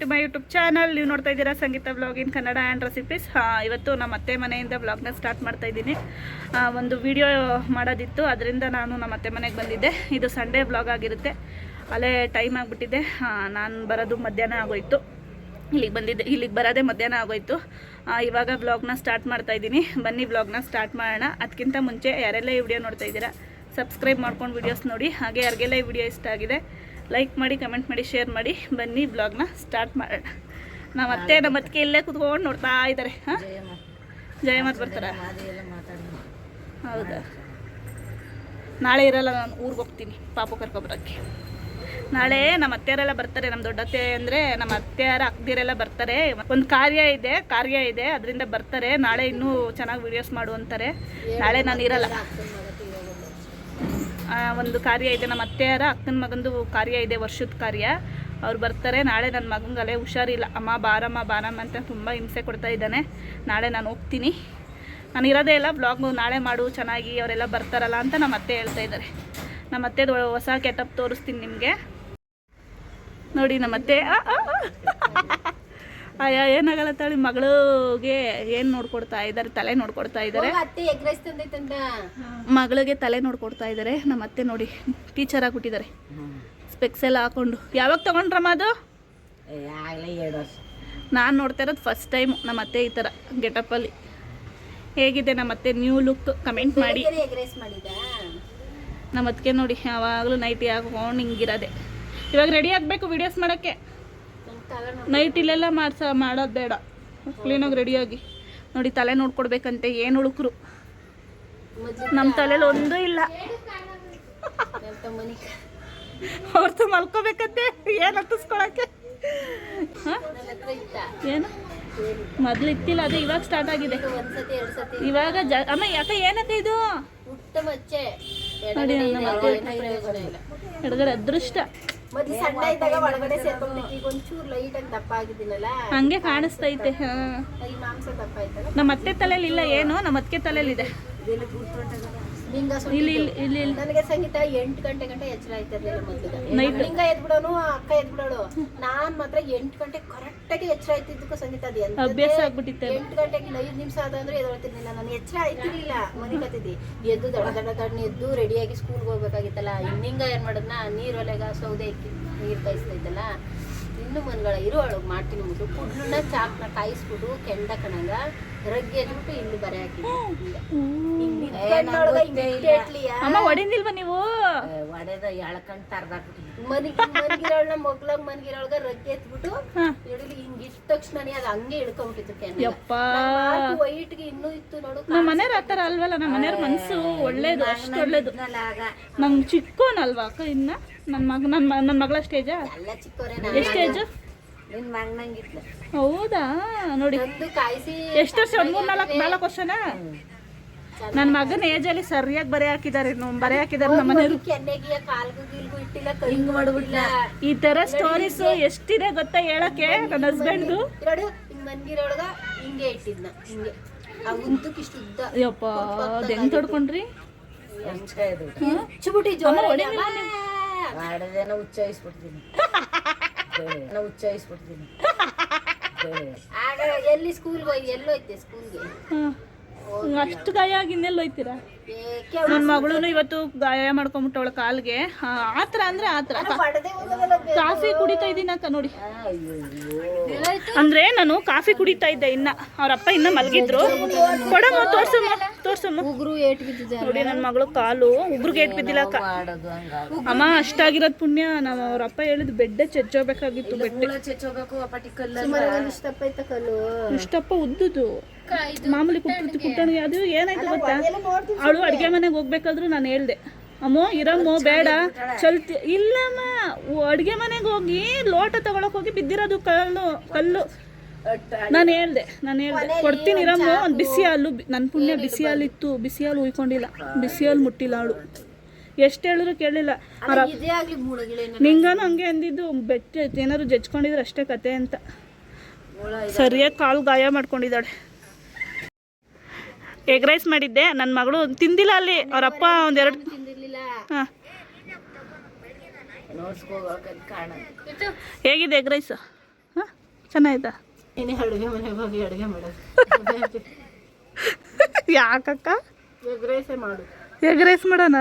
To my YouTube channel. ನೀವು ನೋಡ್ತಾ ಇದ್ದೀರಾ Sangeetha blog in Kannada and recipes. ಇವತ್ತು ನಮ್ಮ ಅತ್ತೆ ಮನೆಯಿಂದ ಬ್ಲಾಗ್ನ ಸ್ಟಾರ್ಟ್ ಮಾಡ್ತಾ ಇದ್ದೀನಿ. ಒಂದು ವಿಡಿಯೋ ಮಾಡೋದಿತ್ತು, ಅದರಿಂದ ನಾನು ನಮ್ಮ ಅತ್ತೆ ಮನೆಗೆ ಬಂದಿದ್ದೆ. ಇದು ಸಂಡೇ ಬ್ಲಾಗ್ ಆಗಿರುತ್ತೆ. ಅಲ್ಲೇ ಟೈಮ್ ಆಗಿಬಿಟ್ಟಿದೆ. ನಾನು ಬರೋದು ಮಧ್ಯಾಹ್ನ ಆಗೋಯ್ತು. ಇಲ್ಲಿಗೆ ಬರೋದೇ ಮಧ್ಯಾಹ್ನ ಆಗೋಯ್ತು. ಇವಾಗ ಬ್ಲಾಗ್ನ ಸ್ಟಾರ್ಟ್ ಮಾಡ್ತಾ ಇದ್ದೀನಿ. ಬನ್ನಿ ಬ್ಲಾಗ್ನ ಸ್ಟಾರ್ಟ್ ಮಾಡೋಣ. ಅದಕ್ಕಿಂತ ಮುಂಚೆ ಯಾರೆಲ್ಲ ಈ ವಿಡಿಯೋ ನೋಡ್ತಾ ಇದ್ದೀರಾ ಸಬ್ಸ್ಕ್ರೈಬ್ ಮಾಡ್ಕೊಂಡು ವಿಡಿಯೋಸ್ ನೋಡಿ. ಹಾಗೆ ಯಾರಿಗೆಲ್ಲ ಈ ವಿಡಿಯೋ ಇಷ್ಟ ಆಗಿದೆ ಲೈಕ್ ಮಾಡಿ, ಕಮೆಂಟ್ ಮಾಡಿ, ಶೇರ್ ಮಾಡಿ. ಬನ್ನಿ ಬ್ಲಾಗ್ನ ಸ್ಟಾರ್ಟ್ ಮಾಡೋಣ. ನಮ್ಮ ಅತ್ತಿಗೆ ಇಲ್ಲೇ ಕುತ್ಕೊಂಡು ನೋಡ್ತಾ ಇದ್ದಾರೆ. ಹಾಂ, ಜಯಮತ್ ಬರ್ತಾರ? ಹೌದಾ, ನಾಳೆ ಇರಲ್ಲ, ನಾನು ಊರಿಗೆ ಹೋಗ್ತೀನಿ ಪಾಪು ಕರ್ಕೊಬರೋಕ್ಕೆ. ನಾಳೆ ನಮ್ಮ ಅತ್ತೆಯರೆಲ್ಲ ಬರ್ತಾರೆ. ನಮ್ಮ ದೊಡ್ಡತ್ತೆ ಅಂದರೆ ನಮ್ಮ ಅತ್ತೆಯರ ಅಕ್ಕದಿರೆಲ್ಲ ಬರ್ತಾರೆ. ಒಂದು ಕಾರ್ಯ ಇದೆ, ಅದರಿಂದ ಬರ್ತಾರೆ. ನಾಳೆ ಇನ್ನೂ ಚೆನ್ನಾಗಿ ವಿಡಿಯೋಸ್ ಮಾಡು ಅಂತಾರೆ. ನಾಳೆ ನಾನು ಇರಲ್ಲ. ಒಂದು ಕಾರ್ಯ ಇದೆ, ನಮ್ಮ ಅತ್ತೆಯರ ಅಕ್ಕನ ಮಗಂದು ಕಾರ್ಯ ಇದೆ, ವರ್ಷದ ಕಾರ್ಯ. ಅವ್ರು ಬರ್ತಾರೆ ನಾಳೆ. ನನ್ನ ಮಗಂಗಲ್ಲೇ ಹುಷಾರಿಲ್ಲ. ಅಮ್ಮ ಬಾರಮ್ಮ ಅಂತ ತುಂಬ ಹಿಂಸೆ ಕೊಡ್ತಾ ಇದ್ದಾನೆ. ನಾಳೆ ನಾನು ಹೋಗ್ತೀನಿ. ನಾನು ಇರೋದೇ ಇಲ್ಲ. ಬ್ಲಾಗ್ ನಾಳೆ ಮಾಡು ಚೆನ್ನಾಗಿ, ಅವರೆಲ್ಲ ಬರ್ತಾರಲ್ಲ ಅಂತ ನಮ್ಮ ಅತ್ತೆ ಹೇಳ್ತಾ ಇದ್ದಾರೆ. ನಮ್ಮ ಅತ್ತೆದು ಹೊಸ ಕೆಟಪ್ ತೋರಿಸ್ತೀನಿ ನಿಮಗೆ ನೋಡಿ. ನಮ್ಮ ಅತ್ತೆ ಅಯ್ಯ ಏನಾಗಲ್ಲ ತಾಳಿ, ಮಗಳಿಗೆ ಏನು ನೋಡ್ಕೊಡ್ತಾ ಇದ್ದಾರೆ, ತಲೆ ನೋಡ್ಕೊಡ್ತಾ ಇದ್ದಾರೆ. ಮಗಳಿಗೆ ತಲೆ ನೋಡ್ಕೊಡ್ತಾ ಇದ್ದಾರೆ ನಮ್ಮ ಅತ್ತೆ ನೋಡಿ. ಟೀಚರ್ ಆಗಿಬಿಟ್ಟಿದ್ದಾರೆ, ಸ್ಪೆಕ್ಸ್ ಎಲ್ಲ ಹಾಕೊಂಡು. ಯಾವಾಗ ತಗೊಂಡ್ರಮ್ಮ ಅದು? ನಾನು ನೋಡ್ತಾ ಇರೋದು ಫಸ್ಟ್ ಟೈಮ್ ನಮ್ಮ ಅತ್ತೆ ಈ ಥರ ಗೆಟಪ್ಪಲ್ಲಿ. ಹೇಗಿದೆ ನಮ್ಮ ಅತ್ತೆ ನ್ಯೂ ಲುಕ್? ಕಮೆಂಟ್ ಮಾಡಿ. ನಮ್ಮ ಅತ್ತಿಗೆ ನೋಡಿ ಯಾವಾಗಲೂ ನೈಟಿ ಹಾಕೊಂಡು ಹಿಂಗಿರೋದೆ. ಇವಾಗ ರೆಡಿ ಆಗಬೇಕು ವಿಡಿಯೋಸ್ ಮಾಡೋಕ್ಕೆ. ನೈಟ್ ಇಲ್ಲೆಲ್ಲ ಮಾಡೋದು ಬೇಡ, ಕ್ಲೀನಾಗಿ ರೆಡಿಯಾಗಿ ನೋಡಿ. ತಲೆ ನೋಡ್ಕೊಡ್ಬೇಕಂತೆ. ಏನು ಹುಡುಕರು ನಮ್ಮ ತಲೆಯಲ್ಲಿ ಒಂದೂ ಇಲ್ಲ. ಅವ್ರದ್ದು ಮಲ್ಕೋಬೇಕಂತೆ ಏನು ಹತ್ತಿಸ್ಕೊಳಕ್ಕೆ. ಏನು ಮೊದ್ಲು ಇತ್ತಿಲ್ಲ, ಅದು ಇವಾಗ ಸ್ಟಾರ್ಟ್ ಆಗಿದೆ. ಇವಾಗ ಅಮ್ಮ ಯಾಕೆ ಏನಕ್ಕೆ ಇದು ನೋಡಿ. ಎಡಗಡೆ ಅದೃಷ್ಟ ಹಂಗೆ ಕಾಣಿಸ್ತೈತೆ. ನಮ್ಮ ಅತ್ತೆ ತಲೆಯಲ್ಲಿ ಇಲ್ಲ ಏನು, ನಮ್ಮ ಅತ್ತಿಗೆ ತಲೆಯಲ್ಲಿ ಇದೆ. ನನಗೆ ಸಂಗೀತ 8 ಗಂಟೆ ಎಚ್ಚರ ಆಯ್ತಿರ್ಲಿಲ್ಲ ಮೊದಲು. ಲಿಂಗ ಎದ್ಬಿಡೋನು, ಅಕ್ಕ ಎದ್ಬಿಡೋಳು. ನಾನ್ ಮಾತ್ರ 8 ಗಂಟೆ ಕರೆಕ್ಟ್ ಆಗಿ ಎಚ್ಚರ ಆಯ್ತಿದ್ದಕ್ಕೂ ಸಂಗೀತ ಅದು ಅಭ್ಯಾಸ ಆಗ್ಬಿಟ್ಟಿತ್ತು. 8 ಗಂಟೆಗೆ 5 ನಿಮಿಷ ಆದಂದ್ರೆ ಎದೊಳ್ತಿರ್ಲಿಲ್ಲ. ನಾನು ಎಚ್ಚರ ಆಯ್ತಿರ್ಲಿಲ್ಲ. ಮನೆ ಕತ್ತಿದ್ದಿ ಎದ್ದು ದಡ ಎದ್ದು ರೆಡಿಯಾಗಿ ಸ್ಕೂಲ್ಗೆ ಹೋಗ್ಬೇಕಾಗಿತ್ತಲ್ಲ. ಹಿಂಗ ಏನ್ ಮಾಡದ್ನ, ನೀರ್ ಒಲೆಗ ಸೌದೆ ಇಕ್ಕಿ ನೀರ್ ಕಾಯಿಸ್ತೈತಲ್ಲ. ಇನ್ನು ಮನ್ಗಳ ಇರುವಳು ಮಾಡ್ತೀನಿ ಮುಟ್ಟು ಕುಡ್ಲನ್ನ ಚಾಕ್ನ ಕಾಯಿಸ್ಬಿಟ್ಟು ಕೆಂಡ ಕಣಂಗ ರಗ್ಗೆ ಎದ್ಬಿಟ್ಟು ಇಲ್ಲಿ ಬರೆ ಹಾಕಿದ್ದೆ. ಹೊಡಿಲ್ವಾ ನೀವು? ಒಡೆದ ಎಳ್ಕಂಡ್ ಮನ್ಗಿರೋಳ್ನ ಮಗ್ಲಾಗ ಮನ್ಗಿರೋಳ್ಗ ರಗ್ಗೆ ಎತ್ಬಿಟ್ಟು ಹಿಡಿಲಿ ಹಿಂಗ್ ಇಷ್ಟ ತಕ್ಷಣ ಅದು ಹಂಗೆ ಇಳ್ಕೊಂಡ್ಬಿಟ್ಟಿತ್ತು ಕೆಂಡ. ವೈಟ್ಗೆ ಇನ್ನೂ ಇತ್ತು ನೋಡು. ನಮ್ಮ ಮನೆಯವ್ರ ಆತರ ಅಲ್ವಲ್ಲ. ನಮ್ಮ ಮನೆಯವ್ರ ಮನ್ಸು ಒಳ್ಳೇದು, ಅಷ್ಟು ಒಳ್ಳೇದು. ನಮ್ ಚಿಕ್ಕೋನಲ್ವಾ ಅಕ್ಕ? ಇನ್ನ ನನ್ನ ಮಗಳ ಸ್ಟೇಜ ಎಲ್ಲ ಚಿಕ್ಕವರೇ. ಎಷ್ಟು ಸ್ಟೇಜ್? ನಿನ್ ಮಗನಂಗಿತ್ಲ. ಹೌದಾ? ನೋಡಿ ಎಷ್ಟು ವರ್ಷ? 3-4 ವರ್ಷನಾ? ನನ್ನ ಮಗನ ಏಜ್ ಅಲ್ಲಿ ಸರಿಯಾಗಿ ಬರೆ ಹಾಕಿದ್ದಾರೆ ನಮ್ಮ ಮನೆಯವರು. ಈ ತರ ಸ್ಟೋರೀಸ್ ಎಷ್ಟಿದೆ ಗೊತ್ತಾ ಹೇಳಕ್ಕೆ ನನ್ನ ಹಸ್ಬೆಂಡ್ದು. ಯಪ್ಪ ಅದ್ ಹೆಂಗ್ ತೊಡ್ಕೊಂಡ್ರಿ? ಎಲ್ಲಿ ಸ್ಕೂಲ್ಗೆ ಹೋಗಿ ಎಲ್ಲೋಯ್ತೆ ಸ್ಕೂಲ್ಗೆ? ಅಷ್ಟು ಗಾಯ ಆಗಿ ಇನ್ನೆಲ್ಲ ಹೋಯ್ತೀರಾ? ನನ್ನ ಮಗಳು ಇವತ್ತು ಗಾಯ ಮಾಡ್ಕೊಂಡ್ಬಿಟ್ಟವಳ ಕಾಲ್ಗೆ. ಆತರ ಅಂದ್ರೆ ಆತರ. ಕಾಫಿ ಕುಡಿತಾ ಇದ್ದೀನಿ ಅಕ್ಕ ನೋಡಿ. ಅಂದ್ರೆ ನಾನು ಕಾಫಿ ಕುಡಿತಾ ಇದ್ದೆ. ಇನ್ನ ಅವ್ರಪ್ಪ ಇನ್ನ ಮಲಗಿದ್ರು. ಕೊಡಮ್ಮ ತೋರ್ಸಮ್ಮ. ಉಗುರು ಏಟ್ ಬಿದ್ದಿದೆ ನೋಡಿ. ನನ್ನ ಮಗಳು ಕಾಲು ಉಗುರ್ಗೆ ಏಟ್ ಬಿದ್ದಿಲ್ಲ ಅಕ್ಕ. ಅಮ್ಮ ಅಷ್ಟಾಗಿರೋದ್ ಪುಣ್ಯ. ನಾವು ಅವ್ರಪ್ಪ ಹೇಳಿದ್ ಬೆಡ್ಡೆ ಚೆಚ್ಚೋಬೇಕಾಗಿತ್ತು. ಬೆಡ್ಡೆ ಇಷ್ಟಪ್ಪ ಉದ್ದುದು ಮಾಮೂಲಿ ಕುಟ್ಟಣಿಗೆ. ಅದು ಏನಾಯ್ತು ಗೊತ್ತಾ? ಅವಳು ಅಡುಗೆ ಮನೆಗೆ ಹೋಗ್ಬೇಕಾದ್ರು ನಾನು ಹೇಳ್ದೆ, ಅಮ್ಮೋ ಇರಮ್ಮೋ ಬೇಡ ಚಲ್ತಿ. ಇಲ್ಲಮ್ಮ, ಅಡುಗೆ ಮನೆಗೆ ಹೋಗಿ ಲೋಟ ತಗೊಳಕ್ ಹೋಗಿ ಬಿದ್ದಿರೋದು ಕಲ್ಲು. ನಾನು ಹೇಳ್ದೆ ಕೊಡ್ತೀನಿ ಇರಮ್ಮೋ ಒಂದು ಬಿಸಿ ಹಾಲು. ನನ್ನ ಪುಣ್ಯ ಬಿಸಿ ಹಾಲು ಇತ್ತು. ಬಿಸಿ ಹಾಲು ಉಯ್ಕೊಂಡಿಲ್ಲ, ಬಿಸಿ ಹಾಲು ಮುಟ್ಟಿಲ್ಲ ಅವಳು. ಎಷ್ಟು ಹೇಳಿದ್ರು ಕೇಳಲಿಲ್ಲ. ನಿಂಗಾನು ಹಂಗೆ ಅಂದಿದ್ದು. ಬೆಟ್ಟ ಏನಾದ್ರು ಜಜ್ಕೊಂಡಿದ್ರೆ ಅಷ್ಟೇ ಕತೆ ಅಂತ. ಸರಿಯಾಗಿ ಕಾಲು ಗಾಯ ಮಾಡ್ಕೊಂಡಿದ್ದಾಳೆ. ಎಗ್ ರೈಸ್ ಮಾಡಿದ್ದೆ. ನನ್ನ ಮಗಳು ತಿಂದಿಲ್ಲ. ಅಲ್ಲಿ ಅವರಪ್ಪ ಒಂದೆರಡು. ಹಾಂ, ಹೇಗಿದೆ ಎಗ್ ರೈಸ್? ಹಾಂ, ಚೆನ್ನಾಯ್ತಾ? ಏನೇ ಅಡುಗೆ ಮನೆಗೆ ಹೋಗಿ ಅಡುಗೆ ಮಾಡೋದು ಯಾಕಕ್ಕ? ಎಗ್ ರೈಸೇ ಮಾಡು. ಎಗ್ ರೈಸ್ ಮಾಡೋಣ.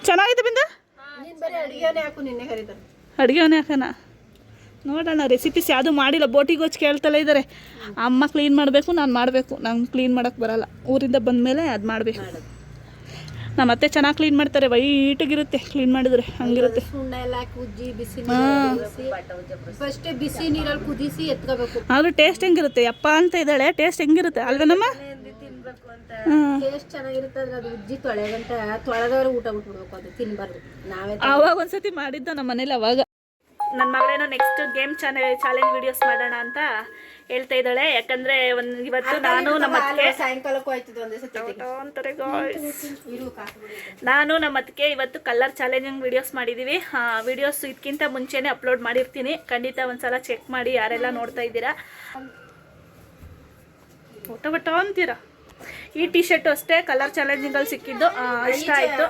ಚೆನ್ನಾಗಿದೆ ಬಿಂದು. ನೀನು ಬರೀ ಅಡುಗೆನೇ ಹಾಕು, ನಿನ್ನೆ ಕರೀತಾರೆ. ಅಡುಗೆ ಮನೆ ಹಾಕೋಣ ನೋಡೋಣ. ರೆಸಿಪೀಸ್ ಯಾವುದು ಮಾಡಿಲ್ಲ. ಬೋಟಿಗೆ ಹೋಗಿ ಕೇಳ್ತಲೇ ಇದ್ದಾರೆ. ಅಮ್ಮ ಕ್ಲೀನ್ ಮಾಡಬೇಕು, ನಾನು ಮಾಡಬೇಕು. ನಂಗೆ ಕ್ಲೀನ್ ಮಾಡೋಕ್ಕೆ ಬರಲ್ಲ. ಊರಿಂದ ಬಂದಮೇಲೆ ಅದು ಮಾಡಬೇಕು. ನಮ್ಮ ಅತ್ತೆ ಚೆನ್ನಾಗಿ ಕ್ಲೀನ್ ಮಾಡ್ತಾರೆ. ವೈಟಾಗಿರುತ್ತೆ ಕ್ಲೀನ್ ಮಾಡಿದ್ರೆ. ಹಂಗಿರುತ್ತೆ. ಸುಣ್ಣ ಎಲ್ಲ ಹಾಕಿ ಉಜ್ಜಿ ಬಿಸಿ ಫಸ್ಟ್ ಬಿಸಿ ನೀರಲ್ಲಿ ಕುದಿಸಿ ಎತ್ಕೋಬೇಕು. ಆದರೂ ಟೇಸ್ಟ್ ಹೆಂಗಿರುತ್ತೆ? ಯಪ್ಪ ಅಂತ ಇದ್ದಾಳೆ. ಟೇಸ್ಟ್ ಹೆಂಗಿರುತ್ತೆ ಅಲ್ವೇನಮ್ಮ? ಟೇಸ್ಟ್ ಚೆನ್ನಾಗಿರುತ್ತೆ. ಆದ್ರೆ ಅದು ಉಜ್ಜಿ ತೊಳೆಗಂಟ ತೊಳೆದವ್ರು ಊಟ ಬಿಟ್ಬಿಡ್ಬೇಕು. ಅದು ತಿನ್ಬಾರ್ದು. ನಾವೇ ಆವಾಗ ಒಂದ್ಸತಿ ಮಾಡಿದ್ದ ನಮ್ಮ ಮನೇಲಿ. ಅವಾಗ ನನ್ನ ಮಗಳೇನೋ ನೆಕ್ಸ್ಟ್ ಗೇಮ್ ಚಾಲೆಂಜ್ ವಿಡಿಯೋಸ್ ಮಾಡೋಣ ಅಂತ ಹೇಳ್ತಾ ಇದ್ದಾಳೆ. ಯಾಕಂದ್ರೆ ಇವತ್ತು ನಾನು ನಮ್ಮ ಅತ್ತಿಗೆ ಸಾಯಂಕಾಲಕ್ಕೂ ಆಯ್ತದೆ ಒಂದೇ ಸತಿ ಅಂತಾರೆ ನಾನು ನಮ್ಮ ಅತ್ತಿಗೆ ಇವತ್ತು ಕಲರ್ ಚಾಲೆಂಜಿಂಗ್ ವಿಡಿಯೋಸ್ ಮಾಡಿದ್ದೀವಿ. ವಿಡಿಯೋಸ್ ಇದಕ್ಕಿಂತ ಮುಂಚೆನೇ ಅಪ್ಲೋಡ್ ಮಾಡಿರ್ತೀನಿ. ಖಂಡಿತ ಒಂದ್ಸಲ ಚೆಕ್ ಮಾಡಿ ಯಾರೆಲ್ಲ ನೋಡ್ತಾ ಇದ್ದೀರಾ. ಊಟ ಅಂತೀರಾ? ಈ ಟಿ ಶರ್ಟು ಅಷ್ಟೇ ಕಲರ್ ಚಾಲೆಂಜಿಂಗಲ್ಲಿ ಸಿಕ್ಕಿದ್ದು. ಇಷ್ಟ ಆಯಿತು.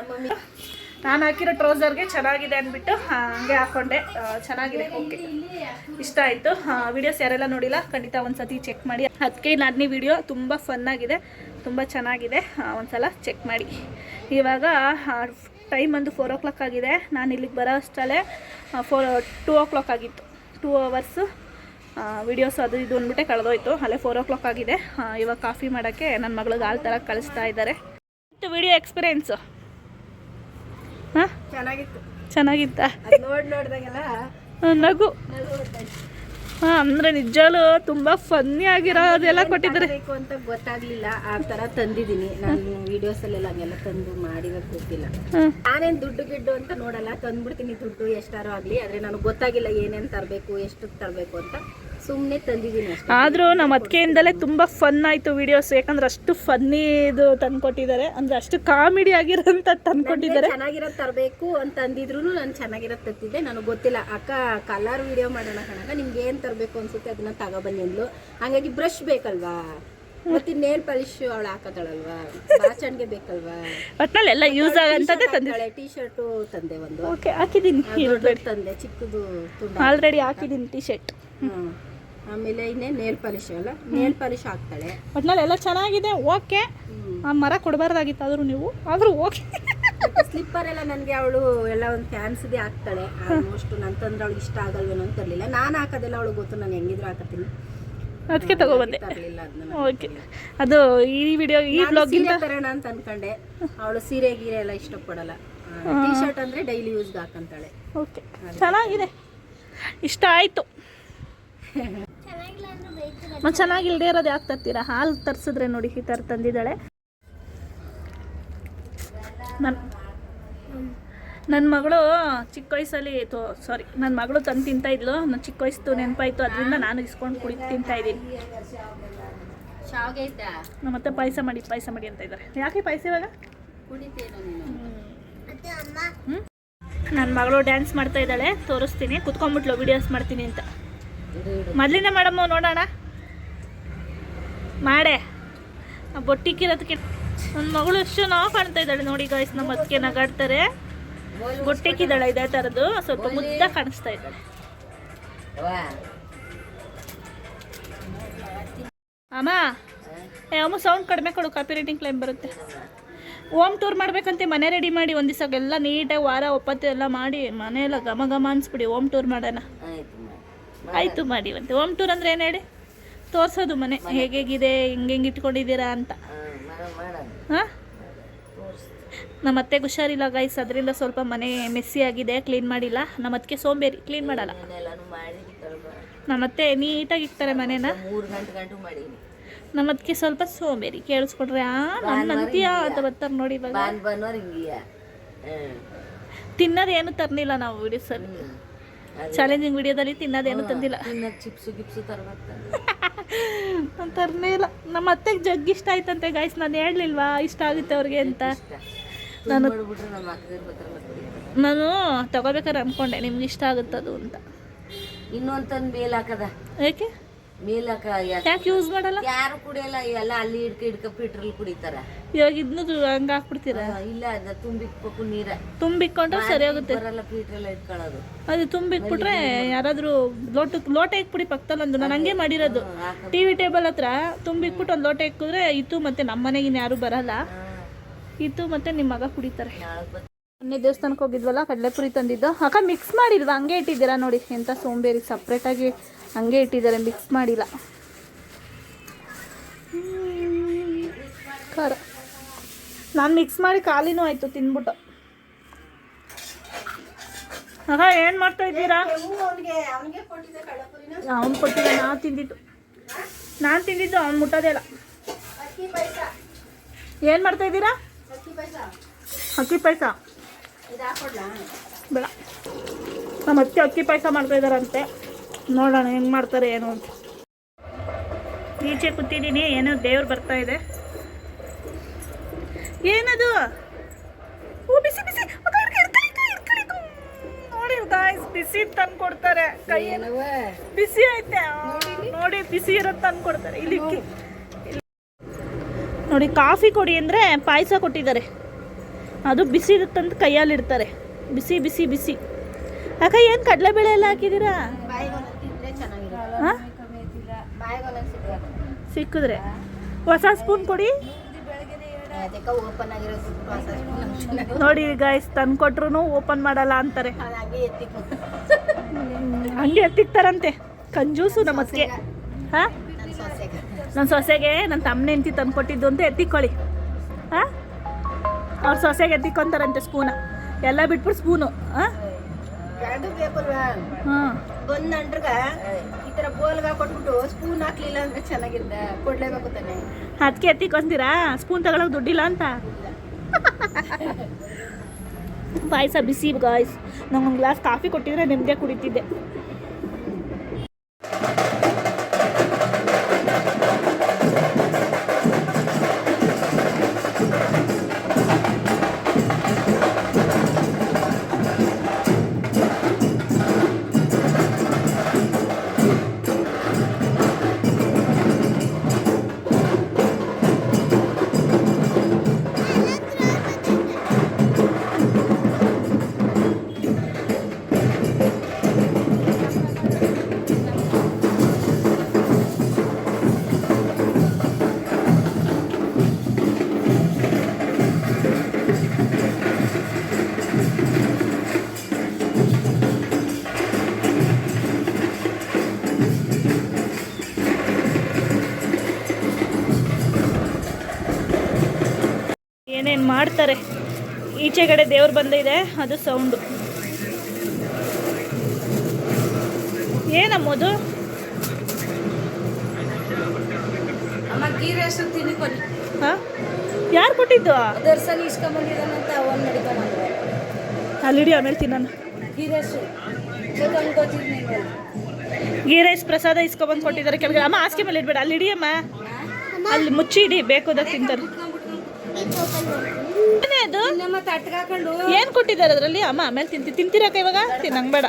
ನಾನು ಹಾಕಿರೋ ಟ್ರೌಸರ್ಗೆ ಚೆನ್ನಾಗಿದೆ ಅಂದ್ಬಿಟ್ಟು ಹಂಗೆ ಹಾಕ್ಕೊಂಡೆ. ಚೆನ್ನಾಗಿದೆ. ಓಕೆ, ಇಷ್ಟ ಆಯಿತು. ವಿಡಿಯೋಸ್ ಯಾರೆಲ್ಲ ನೋಡಿಲ್ಲ ಖಂಡಿತ ಒಂದ್ಸತಿ ಚೆಕ್ ಮಾಡಿ. ಅದಕ್ಕೆ ನಾದನೇ ವಿಡಿಯೋ ತುಂಬ ಫನ್ನಾಗಿದೆ, ತುಂಬ ಚೆನ್ನಾಗಿದೆ. ಒಂದ್ಸಲ ಚೆಕ್ ಮಾಡಿ. ಇವಾಗ ಟೈಮ್ ಒಂದು 4 o'clock ಆಗಿದೆ. ನಾನು ಇಲ್ಲಿಗೆ ಬರೋ ಅಷ್ಟಲ್ಲೇ 2 o'clock ಆಗಿತ್ತು. 2 hours ವಿಡಿಯೋಸ್ ಅದು ಇದು ಅಂದ್ಬಿಟ್ಟೆ ಕಳೆದೋಯ್ತು. ಅಲ್ಲೇ 4 o'clock ಆಗಿದೆ. ಇವಾಗ ಕಾಫಿ ಮಾಡೋಕ್ಕೆ ನನ್ನ ಮಗಳಿಗೆ ಹಾಲು ಥರ ಕಳಿಸ್ತಾ ಇದ್ದಾರೆ. ವಿಡಿಯೋ ಎಕ್ಸ್ಪೀರಿಯೆನ್ಸು ಹಾಂ ಚೆನ್ನಾಗಿತ್ತಾ? ನೋಡ್ದಾಗೆಲ್ಲ ನಗು. ಹಾಂ, ಅಂದರೆ ನಿಜಾಲು ತುಂಬ ಫನ್ನಿ ಆಗಿರೋದೆಲ್ಲ ಕೊಟ್ಟಿದ್ದಾರೆ ಅಂತ ಗೊತ್ತಾಗ್ಲಿಲ್ಲ. ಆ ಥರ ತಂದಿದ್ದೀನಿ ನಾನು. ವಿಡಿಯೋಸಲ್ಲೆಲ್ಲ ಹಂಗೆಲ್ಲ ತಂದು ಮಾಡಿರೋದು ಗೊತ್ತಿಲ್ಲ. ನಾನೇನು ದುಡ್ಡು ಗಿಡ್ಡು ಅಂತ ನೋಡಲ್ಲ, ತಂದ್ಬಿಡ್ತೀನಿ ದುಡ್ಡು ಎಷ್ಟಾರು ಆಗಲಿ. ಆದರೆ ನನಗೆ ಗೊತ್ತಾಗಿಲ್ಲ ಏನೇನು ತರಬೇಕು, ಎಷ್ಟು ತರಬೇಕು ಅಂತ. ಸುಮ್ಮನೆ ತಂದಿದ್ದೀನಿ ಅಷ್ಟೇ. ಆದರೂ ನಮ್ಮ ಅತ್ತಿಗೆಯಿಂದಲೇ ತುಂಬ ಫನ್ ಆಯಿತು ವಿಡಿಯೋಸ್. ಯಾಕಂದ್ರೆ ಅಷ್ಟು ಫನ್ನಿ ಇದು ತಂದ್ಕೊಟ್ಟಿದ್ದಾರೆ. ಅಂದರೆ ಅಷ್ಟು ಕಾಮಿಡಿ ಆಗಿರೋಂಥ ತಂದ್ಕೊಟ್ಟಿದ್ದಾರೆ. ಚೆನ್ನಾಗಿರೋದು ತರಬೇಕು ಅಂತ ಅಂದಿದ್ರು ನಾನು ಚೆನ್ನಾಗಿರೋದು ತರ್ತಿದ್ದೆ. ನನಗೆ ಗೊತ್ತಿಲ್ಲ. ಅಕ್ಕ ಕಲರ್ ವಿಡಿಯೋ ಮಾಡೋಣ ಕಣಕ, ನಿಮ್ಗೆ ಏನು ತರಬೇಕು ಅನ್ಸುತ್ತೆ ಅದನ್ನ ತಗೊಬನ್ನಿ ಅಂದ್ಲು. ಹಾಗಾಗಿ ಬ್ರಷ್ ಬೇಕಲ್ವಾ, ಮತ್ತೆ ನೇಲ್ ಪಾಲಿಶ್ ಅವಳು ಹಾಕತಾಳಲ್ವಾ, ಬಾಚಣಿಗೆ ಬೇಕಲ್ವಾ, ಒಟ್ನಲ್ಲಿ ಎಲ್ಲ ಯೂಸ್ ಆಗಂತದೇ ತಂದಿದ್ದಾಳೆ. ಟಿ ಶರ್ಟು ತಂದೆ ಒಂದು. ಓಕೆ, ಹಾಕಿದ್ದೀನಿ. ತಂದೆ ಚಿಕ್ಕದು ತುಂಡು ಆಲ್ರೆಡಿ ಹಾಕಿದ್ದೀನಿ ಟಿ ಶರ್ಟ್. ಆಮೇಲೆ ಇನ್ನೇ ನೇಲ್ ಪಾಲಿಶ್ ಅಲ್ಲ, ನೇಲ್ ಪಾಲಿಶ್ ಹಾಕ್ತಾಳೆ. ಒಟ್ನಲ್ಲಿ ಎಲ್ಲ ಚೆನ್ನಾಗಿದೆ. ಓಕೆ, ಆ ಮರ ಕೊಡಬಾರ್ದಾಗಿತ್ತು ಆದರೂ ನೀವು. ಆದರೂ ಓಕೆ. ಸ್ಲಿಪ್ಪರ್ ಎಲ್ಲ ನನಗೆ ಅವಳು ಎಲ್ಲ ಒಂದು ಫ್ಯಾನ್ಸಿದೆ ಹಾಕ್ತಾಳೆ. ಆಲ್ಮೋಸ್ಟ್ ನಾನು ತಂದ್ರೆ ಅವಳಿಗೆ ಇಷ್ಟ ಆಗಲ್ವೇನೋ ಅಂತ ತರಲಿಲ್ಲ. ನಾನು ಹಾಕೋದೆಲ್ಲ ಅವಳು ಗೊತ್ತು, ನಾನು ಹೆಂಗಿದ್ರು ಹಾಕತ್ತೀನಿ. ಅದಕ್ಕೆ ತಗೊಬಂದೆ. ಓಕೆ, ಅದು ಈ ವಿಡಿಯೋ ಈ ಬ್ಲಾಗಿಂದ ತರೋಣ ಅಂತ ಅನ್ಕೊಂಡೆ. ಅವಳು ಸೀರೆ ಗೀರೆ ಎಲ್ಲ ಇಷ್ಟಪಡಲ್ಲ. ಟಿ ಶರ್ಟ್ ಅಂದರೆ ಡೈಲಿ ಯೂಸ್ಗೆ ಹಾಕಂತಾಳೆ. ಓಕೆ, ಚೆನ್ನಾಗಿದೆ. ಇಷ್ಟ ಆಯಿತು. ಮತ್ತು ಚೆನ್ನಾಗಿಲ್ಲದೆ ಇರೋದು ಯಾಕೆ ತರ್ತೀರಾ? ಹಾಲು ತರಿಸಿದ್ರೆ ನೋಡಿ ಈ ಥರ ತಂದಿದ್ದಾಳೆ. ನನ್ನ ಮಗಳು ಚಿಕ್ಕ ವಯಸ್ಸಲ್ಲಿ ನನ್ನ ಮಗಳು ತಂದು ತಿಂತಾ ಇದ್ಲು. ನಾನು ಚಿಕ್ಕ ವಯಸ್ಸು ನೆನಪಾಯಿತು, ಅದರಿಂದ ನಾನು ಇಸ್ಕೊಂಡು ತಿಂತಾ ಇದ್ದೀನಿ. ನಮ್ಮ ಮತ್ತೆ ಪಾಯಸ ಮಾಡಿ ಅಂತ ಇದ್ದಾರೆ. ಯಾಕೆ ಪಾಯಸ ಇವಾಗ? ನನ್ನ ಮಗಳು ಡ್ಯಾನ್ಸ್ ಮಾಡ್ತಾ ಇದ್ದಾಳೆ, ತೋರಿಸ್ತೀನಿ. ಕುತ್ಕೊಂಡ್ಬಿಟ್ಲು ವಿಡಿಯೋಸ್ ಮಾಡ್ತೀನಿ ಅಂತ. ಮೊದಲಿಂದ ಮಾಡಮ್ಮ ನೋಡೋಣ. ಮಾಡೇ ಬೊಟ್ಟಿಕ್ಕಿರೋದಕ್ಕೆ ನನ್ನ ಮಗಳು ಎಷ್ಟು ನಾವು ಕಾಣ್ತಾ ಇದ್ದಾಳೆ ನೋಡಿ ಗಾಯ್ಸ್. ನಮ್ಮ ಅದಕ್ಕೆ ನಗಾಡ್ತಾರೆ. ಬೊಟ್ಟಿಕ್ಕಿದ್ದಾಳೆ ಇದೇ ಥರದ್ದು, ಸ್ವಲ್ಪ ಮುದ್ದ ಕಾಣಿಸ್ತಾ ಇದ್ದಾಳೆ. ಅಮ್ಮ ಸೌಂಡ್ ಕಡಿಮೆ ಕೊಡು, ಕಾಪಿ ರೈಟಿಂಗ್ ಕ್ಲೈಮ್ ಬರುತ್ತೆ. ಹೋಮ್ ಟೂರ್ ಮಾಡ್ಬೇಕಂತೆ. ಮನೆ ರೆಡಿ ಮಾಡಿ ಒಂದು ದಿವಸ ಎಲ್ಲ ನೀಟಾಗಿ ವಾರ ಒಪ್ಪತ್ತು ಎಲ್ಲ ಮಾಡಿ ಮನೆಯೆಲ್ಲ ಘಮ ಘಮ ಅನ್ಸ್ಬಿಡಿ. ಹೋಮ್ ಟೂರ್ ಮಾಡೋಣ. ಆಯಿತು, ಮಾಡಿವಂತೆ. ಹೋಮ್ ಟೂರ್ ಅಂದರೆ ಏನು ಹೇಳಿ? ತೋರಿಸೋದು ಮನೆ ಹೇಗಿದೆ, ಹೆಂಗೆ ಇಟ್ಕೊಂಡಿದ್ದೀರಾ ಅಂತ. ಹಾಂ, ನಮ್ಮ ಅತ್ತೆಗೆ ಹುಷಾರಿಲ್ಲ ಗೈಸ್, ಅದರಿಂದ ಸ್ವಲ್ಪ ಮನೆ ಮೆಸ್ಸಿ ಆಗಿದೆ, ಕ್ಲೀನ್ ಮಾಡಿಲ್ಲ. ನಮ್ಮ ಅತ್ತಿಗೆ ಸೋಂಬೇರಿ, ಕ್ಲೀನ್ ಮಾಡಲ್ಲ. ನಮ್ಮ ಅತ್ತೆ ನೀಟಾಗಿ ಇಕ್ತಾರೆ ಮನೇನ. ನಮ್ಮ ಅತ್ತಿಗೆ ಸ್ವಲ್ಪ ಸೋಂಬೇರಿ. ಕೇಳಿಸ್ಕೊಡ್ರೆ ನನ್ನ ಅಂತೀಯ ಅಂತ ಬರ್ತಾರೆ ನೋಡಿ. ಇವಾಗ ತಿನ್ನೋದೇನು ತರಲಿಲ್ಲ ನಾವು ವಿಡಿಯೋಸಲ್ಲಿ. ಚಾಲೆಂಜಿಂಗ್ ವಿಡಿಯೋದಲ್ಲಿ ತಿನ್ನೋದೇನು ತಂದಿಲ್ಲ. ತರನೇ ಇಲ್ಲ. ನಮ್ಮ ಅತ್ತೆಗೆ ಜಗ್ ಇಷ್ಟ ಆಯ್ತಂತೆ ಗೈಸ್. ನಾನು ಹೇಳಲಿಲ್ವಾ ಇಷ್ಟ ಆಗುತ್ತೆ ಅವ್ರಿಗೆ ಅಂತ. ನಾನು ತಗೋಬೇಕಾದ್ರೆ ಅಂದ್ಕೊಂಡೆ ನಿಮ್ಗೆ ಇಷ್ಟ ಆಗುತ್ತದು ಅಂತ. ಇನ್ನೊಂದು ತಂದು ಬೇಲ್ ಹಾಕದ. ಏಕೆ? ಮೇಲಕ ಯಾಕೆ ಯೂಸ್ ಮಾಡಲ್ಲ? ಯಾರು ಕುಡಿಯಲ್ಲ, ಎಲ್ಲ ಅಲ್ಲಿ ಹಿಡ್ಕ ಪೆಟ್ರೋಲ್ ಕುಡಿತಾರ. ಇವಾಗ ಇದನ್ನು ಹಂಗೆ ಹಾಕ್ಬಿಡ್ತೀರಾ? ಇಲ್ಲ, ಅದ ತುಂಬಿಕ್ಬೇಕು ನೀರ, ತುಂಬಿಕ್ಕೊಂಡ್ರೆ ಸರಿ ಆಗುತ್ತೆ. ಬರಲ್ಲ ಪೆಟ್ರೋಲ್ ಇಟ್ಕೊಳ್ಳೋದು. ಅದು ತುಂಬಿಕ್ಬಿಟ್ರೆ ಯಾರಾದರೂ ಲೋಟ ಇಕ್ಬಿಡಿ ಪಕ್ಕದಲ್ಲಿ ಒಂದು. ನಾನು ಹಂಗೆ ಮಾಡಿರೋದು, ಟಿವಿ ಟೇಬಲ್ ಹತ್ರ ತುಂಬಿಕ್ಬಿಟ್ಟು ಒಂದು ಲೋಟ ಇಕ್ಕಿದ್ರೆ ಇತ್ತು, ಮತ್ತೆ ನಮ್ಮ ಮನೆಗಿನ ಯಾರು ಬರಲ್ಲ, ಇತ್ತು ಮತ್ತೆ ನಿಮ್ಮ ಮಗ ಕುಡಿತಾರೆ. ಮೊನ್ನೆ ದೇವಸ್ಥಾನಕ್ಕೆ ಹೋಗಿದ್ವಲ್ಲ, ಕಡಲೆಪುರಿ ತಂದಿದ್ದು. ಅಕ್ಕ ಮಿಕ್ಸ್ ಮಾಡಿಲ್ವಾ? ಹಂಗೆ ಇಟ್ಟಿದ್ದೀರಾ ನೋಡಿ, ಎಂಥ ಸೋಂಬೇರಿ, ಸಪ್ರೇಟಾಗಿ ಹಂಗೆ ಇಟ್ಟಿದ್ದಾರೆ, ಮಿಕ್ಸ್ ಮಾಡಿಲ್ಲ. ಖಾರ ನಾನು ಮಿಕ್ಸ್ ಮಾಡಿ ಖಾಲಿನೂ ಆಯಿತು ತಿಂದ್ಬಿಟ್ಟು. ಅಕ್ಕ ಏನು ಮಾಡ್ತಾ ಇದ್ದೀರಾ? ಅವ್ನು ಕೊಟ್ಟಿದ್ದ, ನಾನು ತಿಂದಿದ್ದು ಅವ್ನು ಮುಟ್ಟೋದೇ ಇಲ್ಲ. ಏನು ಮಾಡ್ತಾ ಇದ್ದೀರಾ? ಅಕ್ಕಿ ಪಾಯಸ ಬೇಡ, ನಮ್ಮ ಅತ್ತೆ ಅಕ್ಕಿ ಪಾಯಸ ಮಾಡ್ತಾ ಇದ್ದಾರಂತೆ. ನೋಡೋಣ ಹೆಂಗೆ ಮಾಡ್ತಾರೆ ಏನು ಅಂತ. ಈಚೆ ಕೂತಿದ್ದೀನಿ, ಏನೋ ದೇವ್ರು ಬರ್ತಾ ಇದೆ. ಏನದು? ಓ ಬಿಸಿ ಬಿಸಿ, ನೋಡಿ ಗಾಯ್ಸ್, ಬಿಸಿ ತಂದು ಕೊಡ್ತಾರೆ. ಕೈ ಬಿಸಿ ಐತೆ ನೋಡಿ, ಬಿಸಿ ಇರೋದು ತಂದು ಕೊಡ್ತಾರೆ. ಇಲ್ಲಿ ನೋಡಿ, ಕಾಫಿ ಕೊಡಿ ಅಂದರೆ ಪಾಯಸ ಕೊಟ್ಟಿದ್ದಾರೆ. ಅದು ಬಿಸಿ ಇರುತ್ತಂತ ಕೈಯಲ್ಲಿ ಇಡ್ತಾರೆ. ಬಿಸಿ ಬಿಸಿ ಬಿಸಿ. ಅಕ್ಕ ಏನು ಕಡಲೆಬೇಳೆ ಎಲ್ಲ ಹಾಕಿದ್ದೀರಾ? ಹಾಂ, ಸಿಕ್ಕಿದ್ರೆ ಹೊಸ ಸ್ಪೂನ್ ಕೊಡಿ. ನೋಡಿ ಗಾಯ್ಸ್, ತಂದು ಕೊಟ್ರು ಓಪನ್ ಮಾಡಲ್ಲ ಅಂತಾರೆ. ಹಂಗೆ ಎತ್ತಿಕ್ತಾರಂತೆ, ಕಂಜೂಸು ನಮ್ಮ ಅತ್ತಿಗೆ. ಹಾಂ, ನನ್ನ ಸೊಸೆಗೆ ನನ್ನ ತಮ್ಮನ ಹೆಂಡತಿ ತಂದು ಕೊಟ್ಟಿದ್ದು ಅಂತ ಎತ್ತಿಕೊಳ್ಳಿ. ಹಾಂ, ಅವ್ರ ಸೊಸೆಗೆ ಎತ್ತಿಕೊಂತಾರಂತೆ ಸ್ಪೂನ, ಎಲ್ಲ ಬಿಟ್ಬಿಟ್ಟು ಸ್ಪೂನು. ಹಾಂ, ಬಂದ್ಗ ಈ ತರ ಬೋಲ್ಗ ಕೊಟ್ಬಿಟ್ಟು ಸ್ಪೂನ್ ಹಾಕ್ಲಿಲ್ಲ ಅಂದ್ರೆ ಚೆನ್ನಾಗಿರ್ತ, ಕೊಡ್ಲೇಬೇಕು ತಾನೆ. ಅದಕ್ಕೆ ಎತ್ತಿಕೊಂತೀರಾ ಸ್ಪೂನ್ ತಗೊಳಕ್ ದುಡ್ಡಿಲ್ಲ ಅಂತ. ಪಾಯಸ ಬಿಸಿ ಗಾಯ್ಸ್. ನಂಗೊಂದು ಗ್ಲಾಸ್ ಕಾಫಿ ಕೊಟ್ಟಿದ್ರೆ ನಿಮಗೆ ಕುಡಿತಿದ್ದೆ. ಏನೇನು ಮಾಡ್ತಾರೆ. ಈಚೆಗಡೆ ದೇವ್ರು ಬಂದಿದೆ, ಅದು ಸೌಂಡು. ಏನಮ್ಮದು? ಅಮ್ಮ ಗೀ ರೈಸ್ ತಿನ್ನಿ ಕೊಡಿ. ಹಾಂ, ಯಾರು ಕೊಟ್ಟಿದ್ದು? ದರ್ಶನ ಇಸ್ಕೊಂಬಂದಿದ್ದಾನಂತ ಅವನು ನಡೀತಾನ. ಅಲ್ಲಿಡಿ, ಆಮೇಲೆ ತಿನ್ನೋಣ. ಗೀ ರೈಸ್ ಗೊತ್ತಿದ್ನಿಲ್ಲ. ಗೀ ರೈಸ್ ಪ್ರಸಾದ ಇಸ್ಕೊಬಂದು ಕೊಟ್ಟಿದ್ದಾರೆ ಕೆಳಗೆ. ಅಮ್ಮ ಹಾಸಿಗೆ ಮೇಲೆ ಇಡ್ಬೇಡ, ಅಲ್ಲಿ ಇಡಿಯಮ್ಮ, ಅಲ್ಲಿ ಮುಚ್ಚಿ ಇಡಿ, ಬೇಕಾದಾಗ ತಿಂತಾರೆ. ಅದು ಏನು ಕೊಟ್ಟಿದ್ದಾರೆ ಅದರಲ್ಲಿ? ಅಮ್ಮ ಆಮೇಲೆ ತಿಂತೀರಕ್ಕ, ಇವಾಗ ತಿನ್ನಂಗೆ ಬೇಡ,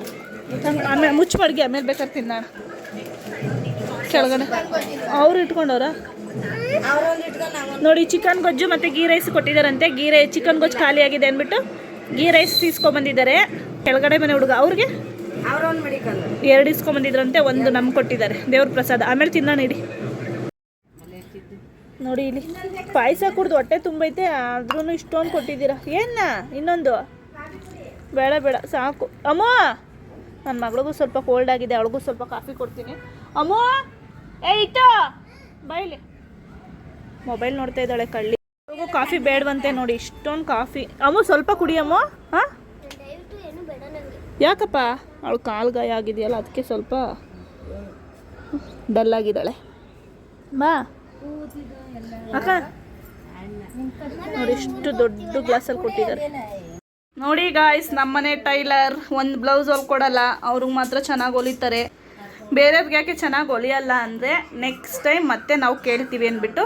ಆಮೇಲೆ ಮುಚ್ಚಿ ಮಡ್ಗಿ, ಆಮೇಲೆ ಬೇಕಾದ್ರೆ ತಿನ್ನೋಣ. ಕೆಳಗಡೆ ಅವ್ರು ಇಟ್ಕೊಂಡವ್ರ ನೋಡಿ. ಚಿಕನ್ ಗೊಜ್ಜು ಮತ್ತು ಗೀ ರೈಸ್ ಕೊಟ್ಟಿದ್ದಾರಂತೆ. ಚಿಕನ್ ಗೊಜ್ಜು ಖಾಲಿ ಆಗಿದೆ ಅಂದ್ಬಿಟ್ಟು ಗೀ ರೈಸ್ ಇಸ್ಕೊಂಬಂದಿದ್ದಾರೆ. ಕೆಳಗಡೆ ಮನೆ ಹುಡುಗ ಅವ್ರಿಗೆ 2 ಇಸ್ಕೊಂಬಂದಿದ್ರಂತೆ, 1 ನಮ್ಗೆ ಕೊಟ್ಟಿದ್ದಾರೆ ದೇವ್ರ ಪ್ರಸಾದ. ಆಮೇಲೆ ತಿನ್ನೋಣ ಇಡಿ. ನೋಡಿ ಇಲ್ಲಿ ಪಾಯಸ ಕುಡ್ದು ಹೊಟ್ಟೆ ತುಂಬೈತೆ, ಆದ್ರೂ ಇಷ್ಟೊಂದು ಕೊಟ್ಟಿದ್ದೀರಾ. ಏನ ಇನ್ನೊಂದು? ಬೇಡ ಬೇಡ ಸಾಕು. ಅಮ್ಮೋ, ನನ್ನ ಮಗಳಿಗೂ ಸ್ವಲ್ಪ ಕೋಲ್ಡ್ ಆಗಿದೆ, ಅವಳಿಗೂ ಸ್ವಲ್ಪ ಕಾಫಿ ಕೊಡ್ತೀನಿ. ಅಮ್ಮೋ, ಇಟ್ಟು ಬಾಯಿಲಿ, ಮೊಬೈಲ್ ನೋಡ್ತಾ ಇದ್ದಾಳೆ ಕಳ್ಳಿ. ಅವಳಿಗೂ ಕಾಫಿ ಬೇಡವಂತೆ ನೋಡಿ, ಇಷ್ಟೊಂದು ಕಾಫಿ. ಅಮ್ಮೋ ಸ್ವಲ್ಪ ಕುಡಿಯಮ್ಮೋ. ಹಾಂ, ಯಾಕಪ್ಪ? ಅವಳು ಕಾಲು ಗಾಯ ಆಗಿದೆಯಲ್ಲ, ಅದಕ್ಕೆ ಸ್ವಲ್ಪ ಡಲ್ ಆಗಿದ್ದಾಳೆ. ಬಾ ಅಕ್ಕ, ನೋಡಿ ಇಷ್ಟು ದೊಡ್ಡ ಗ್ಲಾಸಲ್ಲಿ ಕೊಟ್ಟಿದ್ದಾರೆ. ನೋಡಿ ಗಾಯ್ಸ್, ನಮ್ಮನೆ ಟೈಲರ್ ಒಂದು ಬ್ಲೌಸ್ ಹೊಲ್ಕೊಡಲ್ಲ, ಅವ್ರಿಗೆ ಮಾತ್ರ ಚೆನ್ನಾಗಿ ಹೊಲಿತಾರೆ. ಬೇರೆಯವ್ರಿಗೆ ಯಾಕೆ ಚೆನ್ನಾಗಿ ಹೊಲಿಯಲ್ಲ ಅಂದರೆ ನೆಕ್ಸ್ಟ್ ಟೈಮ್ ಮತ್ತೆ ನಾವು ಕೇಳ್ತೀವಿ ಅಂದ್ಬಿಟ್ಟು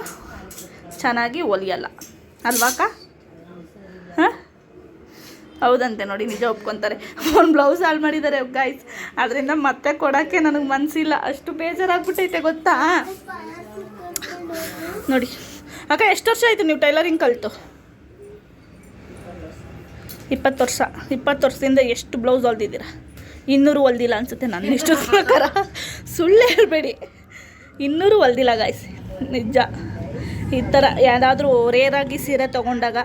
ಚೆನ್ನಾಗಿ ಹೊಲಿಯಲ್ಲ ಅಲ್ವಾ ಅಕ್ಕ? ಹಾಂ, ಹೌದಂತೆ ನೋಡಿ, ನಿಜ ಒಪ್ಕೊತಾರೆ. ಒಂದು ಬ್ಲೌಸ್ ಹಾಳು ಮಾಡಿದ್ದಾರೆ ಗೈಸ್, ಅದರಿಂದ ಮತ್ತೆ ಕೊಡೋಕ್ಕೆ ನನಗೆ ಮನಸ್ಸಿಲ್ಲ, ಅಷ್ಟು ಬೇಜಾರಾಗ್ಬಿಟ್ಟೈತೆ ಗೊತ್ತಾ. ನೋಡಿ ಅಕ್ಕ, ಎಷ್ಟು ವರ್ಷ ಆಯಿತು ನೀವು ಟೈಲರಿಂಗ್ ಕಲಿತು? 20 ವರ್ಷ. 20 ವರ್ಷದಿಂದ ಎಷ್ಟು ಬ್ಲೌಸ್ ಹೊಲ್ದಿದ್ದೀರಾ? 200 ಹೊಲ್ದಿಲ್ಲ ಅನಿಸುತ್ತೆ ನನ್ನ ಇಷ್ಟ ಪ್ರಕಾರ, ಸುಳ್ಳು ಹೇಳ್ಬೇಡಿ. 200 ಹೊಲ್ದಿಲ್ಲ ಗಾಯ್ಸ್, ನಿಜ. ಈ ಥರ ಯಾವುದಾದ್ರೂ ರೇರಾಗಿ ಸೀರೆ ತೊಗೊಂಡಾಗ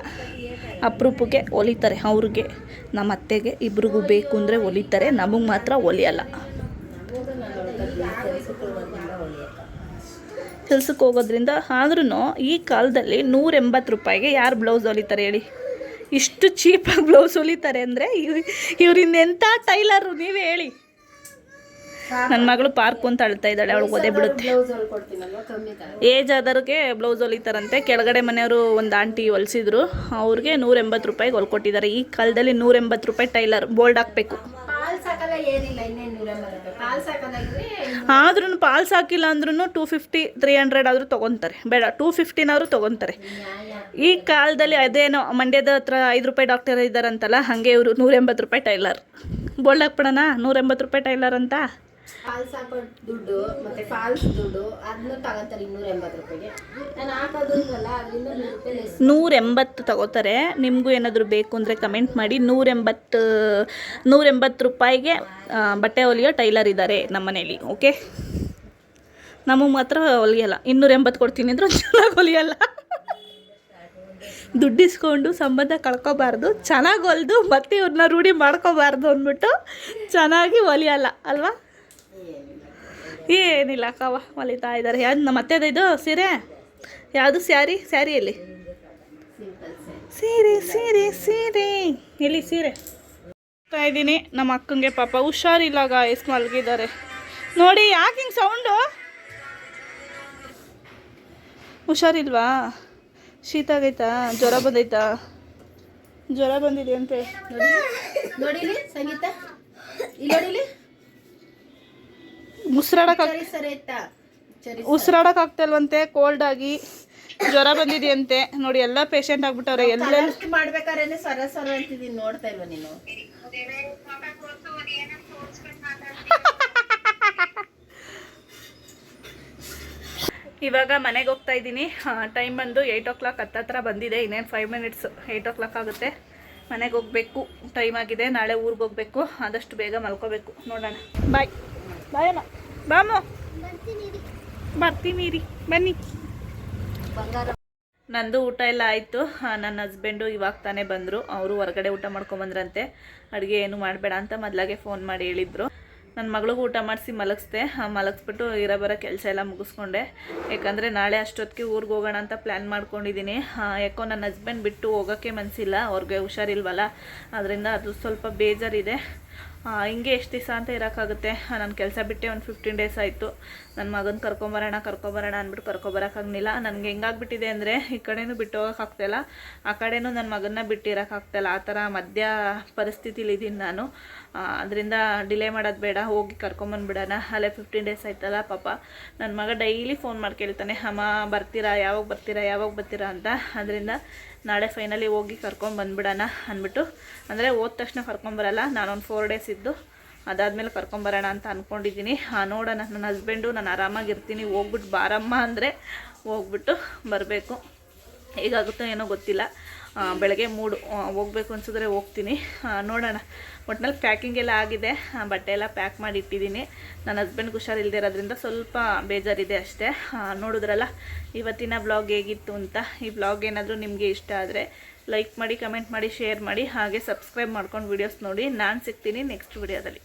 ಅಪರೂಪಕ್ಕೆ ಹೊಲಿತಾರೆ. ಅವ್ರಿಗೆ, ನಮ್ಮ ಅತ್ತೆಗೆ ಇಬ್ರಿಗೂ ಬೇಕು ಅಂದರೆ ಹೊಲಿತಾರೆ, ನಮಗೆ ಮಾತ್ರ ಹೊಲಿಯಲ್ಲ. ಕೆಲ್ಸಕ್ಕೆ ಹೋಗೋದ್ರಿಂದ. ಆದ್ರೂ ಈ ಕಾಲದಲ್ಲಿ 180 ರೂಪಾಯಿಗೆ ಯಾರು ಬ್ಲೌಸ್ ಹೊಲಿತಾರೆ ಹೇಳಿ? ಇಷ್ಟು ಚೀಪಾಗಿ ಬ್ಲೌಸ್ ಹೊಲಿತಾರೆ ಅಂದರೆ ಇವ್ರಿಂದೆಂಥ ಟೈಲರು ನೀವೇ ಹೇಳಿ. ನನ್ನ ಮಗಳು ಪಾರ್ಕು ಅಂತ ಅಳ್ತಾ ಇದ್ದಾಳೆ, ಅವಳು ಓದೇ ಬಿಡುತ್ತೆ. ಏಜ್ ಆದವ್ರಿಗೆ ಬ್ಲೌಸ್ ಹೊಲಿತಾರಂತೆ. ಕೆಳಗಡೆ ಮನೆಯವರು ಒಂದು ಆಂಟಿ ಹೊಲಿಸಿದ್ರು, ಅವ್ರಿಗೆ 180 ರೂಪಾಯಿಗೆ ಹೊಲ್ಕೊಟ್ಟಿದ್ದಾರೆ. ಈ ಕಾಲದಲ್ಲಿ 180 ರೂಪಾಯಿ ಟೈಲರ್ ಬೋಲ್ಡ್ ಹಾಕಬೇಕು. ಆದ್ರೂ ಪಾಲ್ಸ್ ಹಾಕಿಲ್ಲ ಅಂದ್ರೂ 250 300 ಆದರೂ ತೊಗೊತಾರೆ. ಬೇಡ 250ನಾದ್ರು ತೊಗೊತಾರೆ. ಈ ಕಾಲದಲ್ಲಿ ಅದೇನೋ ಮಂಡ್ಯದ ಹತ್ರ 5 ರೂಪಾಯಿ ಡಾಕ್ಟರ್ ಇದ್ದಾರಂತಲ್ಲ, ಹಾಗೆ ಇವರು 180 ರೂಪಾಯಿ ಟೈಲರ್. ಬೋಲ್ಡ್ ಹಾಕ್ಬಿಡೋಣ 180 ರೂಪಾಯಿ ಟೈಲರ್ ಅಂತ. ಫಾಲ್ಸ್ ಹಾಕೋ ದುಡ್ಡು ಮತ್ತೆ ಫಾಲ್ಸ್ ದುಡ್ಡು ಅದನ್ನು ತಗೋತಾರೆ 280 ರೂಪಾಯಿಗೆ. ನಾನು ಹಾಕೋದು ಇಲ್ವಲ್ಲ, ಅದರಿಂದ 100 ರೂಪಾಯಿ ಲೆಸ್. 180 ತಗೋತಾರೆ. ನಿಮಗೂ ಏನಾದರೂ ಬೇಕು ಅಂದರೆ ಕಮೆಂಟ್ ಮಾಡಿ. 180 ರೂಪಾಯಿಗೆ ಬಟ್ಟೆ ಹೊಲಿಯೋ ಟೈಲರ್ ಇದ್ದಾರೆ ನಮ್ಮ ಮನೇಲಿ. ಓಕೆ, ನಮಗೆ ಮಾತ್ರ ಹೊಲಿಯಲ್ಲ. 280 ಕೊಡ್ತೀನಿ ಅಂದ್ರೆ ಚೆನ್ನಾಗಿ ಹೊಲಿಯಲ್ಲ. ದುಡ್ಡಿಸ್ಕೊಂಡು ಸಂಬಂಧ ಕಳ್ಕೊಬಾರ್ದು, ಚೆನ್ನಾಗಿ ಹೊಲಿದು ಮತ್ತೆ ಇವ್ರನ್ನ ರೂಢಿ ಮಾಡ್ಕೋಬಾರ್ದು ಅಂದ್ಬಿಟ್ಟು ಚೆನ್ನಾಗಿ ಹೊಲಿಯಲ್ಲ ಅಲ್ವಾ? ಏನಿಲ್ಲ ಅಕ್ಕವ ಹೊಲಿತಾ ಇದ್ದಾರೆ. ಯಾವ್ದು ನಮ್ಮ ಅತ್ತೆದು ಇದು ಸೀರೆ? ಯಾವುದು ಸ್ಯಾರಿಯಲ್ಲಿ ಸೀರೆ ಎಲ್ಲಿ ಸೀರೆ ಹೋಗ್ತಾ ಇದ್ದೀನಿ. ನಮ್ಮ ಅಕ್ಕಂಗೆ ಪಾಪ ಹುಷಾರಿಲ್ಲ ಗಾಯ್ಸ್, ಮಲಗಿದ್ದಾರೆ ನೋಡಿ. ಯಾಕೆ ಹಿಂಗೆ ಸೌಂಡು? ಹುಷಾರಿಲ್ವಾ? ಶೀತ ಆಗೈತಾ? ಜ್ವರ ಬಂದೈತಾ? ಜ್ವರ ಬಂದಿದೆ ಅಂತೆ. ನೋಡಿಲಿ ಸಂಗೀತ, ಇಲ್ಲಿ ನೋಡಿಲಿ. ಉಸಿರಾಡಕ್ ಆಗ್ತಲ್ವಂತೆ, ಕೋಲ್ಡ್ ಆಗಿ ಜ್ವರ ಬಂದಿದೆಯಂತೆ. ನೋಡಿ ಎಲ್ಲ ಪೇಷಂಟ್ ಆಗ್ಬಿಟ್ಟವ್ರೆ. ಎಲ್ಲ ಮಾಡ್ಬೇಕಾದ್ರೆ ಸರ ಅಂತಿದ್ದೀನಿ, ನೋಡ್ತಾ ಇಲ್ವ ನೀನು? ಇವಾಗ ಮನೆಗೆ ಹೋಗ್ತಾ ಇದ್ದೀನಿ. ಟೈಮ್ ಬಂದು 8 o'clock ಹತ್ತತ್ರ ಬಂದಿದೆ. ಇನ್ನೇನು 5 minutes 8 o'clock ಆಗುತ್ತೆ. ಮನೆಗೆ ಹೋಗಬೇಕು, ಟೈಮ್ ಆಗಿದೆ. ನಾಳೆ ಊರಿಗೆ ಹೋಗಬೇಕು, ಆದಷ್ಟು ಬೇಗ ಮಲ್ಕೋಬೇಕು. ನೋಡೋಣ. ಬಾಯ್ ಅಮ್ಮ. ಬಾಮು ಬರ್ತೀನಿ ರೀ, ಬನ್ನಿ. ನಂದು ಊಟ ಎಲ್ಲ ಆಯಿತು. ನನ್ನ ಹಸ್ಬೆಂಡು ಇವಾಗ ತಾನೇ ಬಂದರು. ಅವರು ಹೊರಗಡೆ ಊಟ ಮಾಡ್ಕೊಂಬಂದ್ರಂತೆ. ಅಡುಗೆ ಏನು ಮಾಡಬೇಡ ಅಂತ ಮೊದಲಾಗೆ ಫೋನ್ ಮಾಡಿ ಹೇಳಿದರು. ನನ್ನ ಮಗಳಿಗೂ ಊಟ ಮಾಡಿಸಿ ಮಲಗಿಸ್ದೆ. ಮಲಗಿಸ್ಬಿಟ್ಟು ಬರೋ ಕೆಲಸ ಎಲ್ಲ ಮುಗಿಸ್ಕೊಂಡೆ. ಯಾಕಂದರೆ ನಾಳೆ ಅಷ್ಟೊತ್ತಿಗೆ ಊರಿಗೆ ಹೋಗೋಣ ಅಂತ ಪ್ಲ್ಯಾನ್ ಮಾಡ್ಕೊಂಡಿದ್ದೀನಿ. ಯಾಕೋ ನನ್ನ ಹಸ್ಬೆಂಡ್ ಬಿಟ್ಟು ಹೋಗೋಕ್ಕೆ ಮನಸ್ಸಿಲ್ಲ, ಅವ್ರಿಗೆ ಹುಷಾರಿಲ್ವಲ್ಲ, ಅದರಿಂದ ಅದು ಸ್ವಲ್ಪ ಬೇಜಾರಿದೆ. ಹಿಂಗೆ ಎಷ್ಟು ದಿವಸ ಅಂತ ಇರೋಕ್ಕಾಗುತ್ತೆ? ನಾನು ಕೆಲಸ ಬಿಟ್ಟೆ ಒಂದು 15 days ಆಯಿತು. ನನ್ನ ಮಗನ ಕರ್ಕೊಬರೋಣ ಅಂದ್ಬಿಟ್ಟು ಕರ್ಕೊಬರೋಕ್ಕಾಗಲಿಲ್ಲ. ನನಗೆ ಹೆಂಗಾಗ್ಬಿಟ್ಟಿದೆ ಅಂದರೆ, ಈ ಕಡೆನೂ ಬಿಟ್ಟು ಹೋಗೋಕ್ಕಾಗ್ತಾಯಿಲ್ಲ, ಆ ಕಡೆನೂ ನನ್ನ ಮಗನ್ನ ಬಿಟ್ಟಿರೋಕ್ಕಾಗ್ತಾಯಿಲ್ಲ. ಆ ಥರ ಮಧ್ಯ ಪರಿಸ್ಥಿತಿಲಿದ್ದೀನಿ ನಾನು. ಅದರಿಂದ ಡಿಲೇ ಮಾಡೋದು ಬೇಡ, ಹೋಗಿ ಕರ್ಕೊಂಬಂದ್ಬಿಡೋಣ. ಅಲ್ಲೇ 15 days ಆಯ್ತಲ್ಲ ಪಾಪ. ನನ್ನ ಮಗ ಡೈಲಿ ಫೋನ್ ಮಾಡಿ ಕೇಳ್ತಾನೆ, ಅಮ್ಮ ಬರ್ತೀರಾ, ಯಾವಾಗ ಬರ್ತೀರಾ ಅಂತ. ಅದರಿಂದ ನಾಳೆ ಫೈನಲಿ ಹೋಗಿ ಕರ್ಕೊಂಬಂದ್ಬಿಡೋಣ ಅಂದ್ಬಿಟ್ಟು, ಅಂದರೆ ಹೋದ ತಕ್ಷಣ ಕರ್ಕೊಂಬರಲ್ಲ, ನಾನೊಂದು 4 days ಇದ್ದು ಅದಾದಮೇಲೆ ಕರ್ಕೊಂಬರೋಣ ಅಂತ ಅಂದ್ಕೊಂಡಿದ್ದೀನಿ. ನೋಡೋಣ. ನನ್ನ ಹಸ್ಬೆಂಡು ನಾನು ಆರಾಮಾಗಿರ್ತೀನಿ, ಹೋಗ್ಬಿಟ್ಟು ಬಾರಮ್ಮ ಅಂದರೆ ಹೋಗ್ಬಿಟ್ಟು ಬರಬೇಕು. ಹೇಗಾಗುತ್ತೋ ಏನೋ ಗೊತ್ತಿಲ್ಲ. ಬೆಳಗ್ಗೆ ಹೋಗಬೇಕು ಅನ್ಸಿದ್ರೆ ಹೋಗ್ತೀನಿ. ನೋಡೋಣ. ಒಟ್ಟಿನಲ್ಲಿ ಪ್ಯಾಕಿಂಗ್ ಎಲ್ಲ ಆಗಿದೆ, ಬಟ್ಟೆ ಎಲ್ಲ ಪ್ಯಾಕ್ ಮಾಡಿ ಇಟ್ಟಿದ್ದೀನಿ. ನನ್ನ ಹಸ್ಬೆಂಡ್ಗೆ ಹುಷಾರಿಲ್ಲದೆ ಇರೋದ್ರಿಂದ ಸ್ವಲ್ಪ ಬೇಜಾರಿದೆ ಅಷ್ಟೇ. ನೋಡಿದ್ರಲ್ಲ ಇವತ್ತಿನ ಬ್ಲಾಗ್ ಹೇಗಿತ್ತು ಅಂತ. ಈ ಬ್ಲಾಗ್ ಏನಾದರೂ ನಿಮಗೆ ಇಷ್ಟ ಆದರೆ ಲೈಕ್ ಮಾಡಿ, ಕಮೆಂಟ್ ಮಾಡಿ, ಶೇರ್ ಮಾಡಿ, ಹಾಗೆ ಸಬ್ಸ್ಕ್ರೈಬ್ ಮಾಡ್ಕೊಂಡು ವೀಡಿಯೋಸ್ ನೋಡಿ. ನಾನು ಸಿಗ್ತೀನಿ ನೆಕ್ಸ್ಟ್ ವಿಡಿಯೋದಲ್ಲಿ.